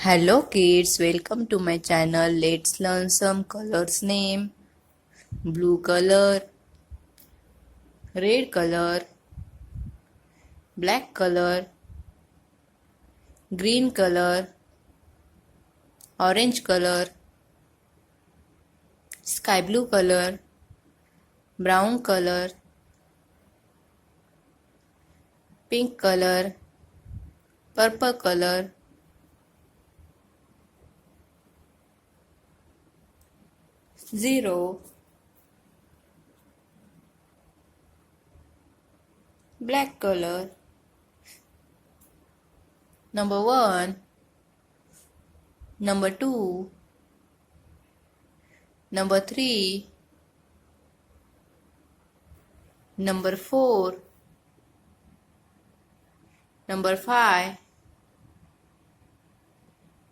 Hello kids, welcome to my channel. Let's learn some colors name. Blue color, red color, black color, green color, orange color, sky blue color, brown color, pink color, purple color, zero, black color. Number 1, number 2, number 3, number 4, number 5,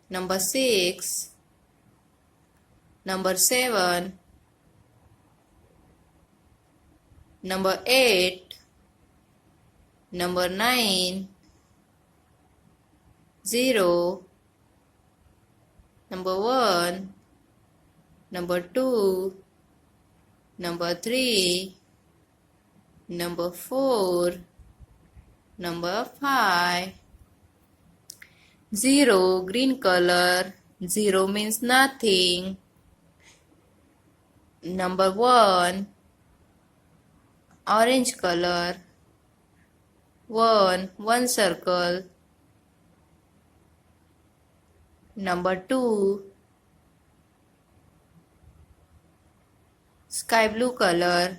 number 6, number 7, number 8, number 9, 0, number 1, number 2, number 3, number 4, number 5. 0, green color. 0 means nothing. Number 1, orange color. 1 circle. Number 2, sky blue color.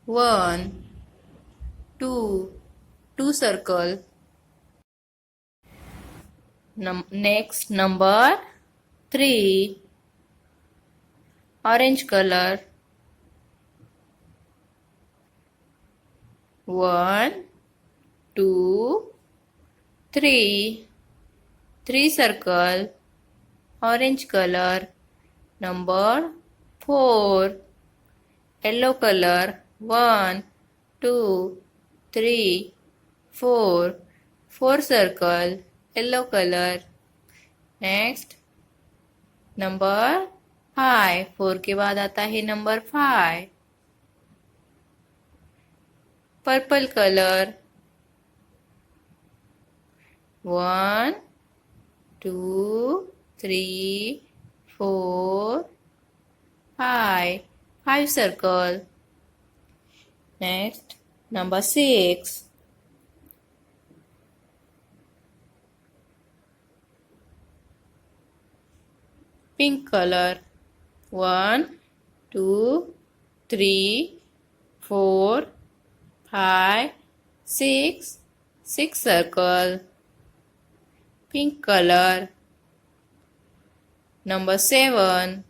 1, 2, 2 circle. Next number 3, orange color. 1, 2, 3, 3 circle, orange color. Number 4, yellow color. 1, 2, 3, 4, 4 circle, yellow color. Next number 5, 4 के बाद आता है number 5, purple colour. 1, 2, 3, 4, 5, 5 circle. Next number 6, pink color. 1, 2, 3, 4, 5, 6, 6 circle, pink color. Number 7,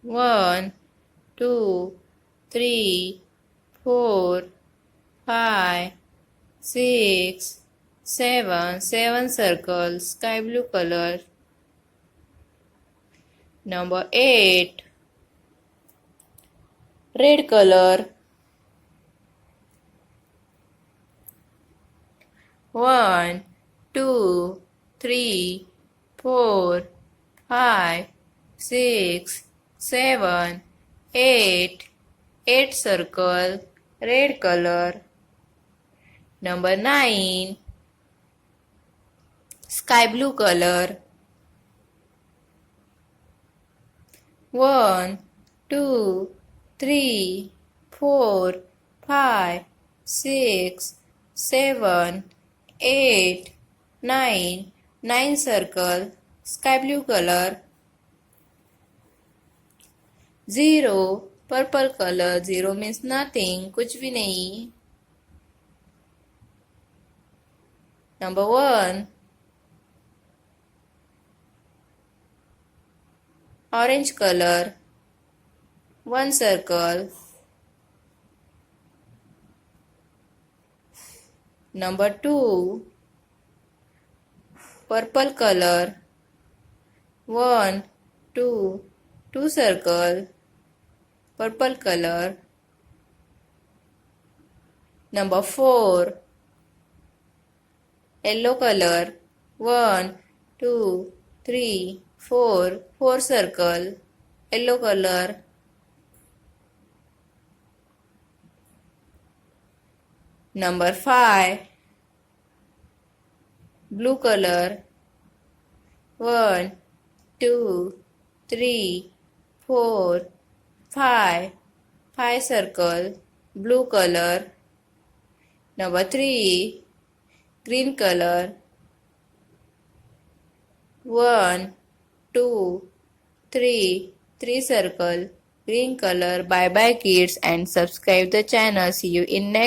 1, 2, 3, 4, 5, 6, 7, 7 circles, sky blue color. Number 8, red color. 1, 2, 3, 4, 5, 6, 7, 8, 8 circle, red color. Number 9, sky blue color. 1, 2, 3, 4, 5, 6, 7, 8, 9, 9 circle, sky blue color. 0, purple color. 0 means nothing, कुछ भी नहीं. Number 1, orange color. 1 circle. Number 2, purple color. 1, 2, 2 circle, purple color. Number 4. Yellow color. 1, 2, 3, 4. 4 circle. Yellow color. Number 5. Blue color. 1, 2, 3, 4, 5. 5 circle. Blue color. Number 3. Green color. 1, 2, 3. 3 circle. Green color. Bye bye kids and subscribe the channel. See you in next.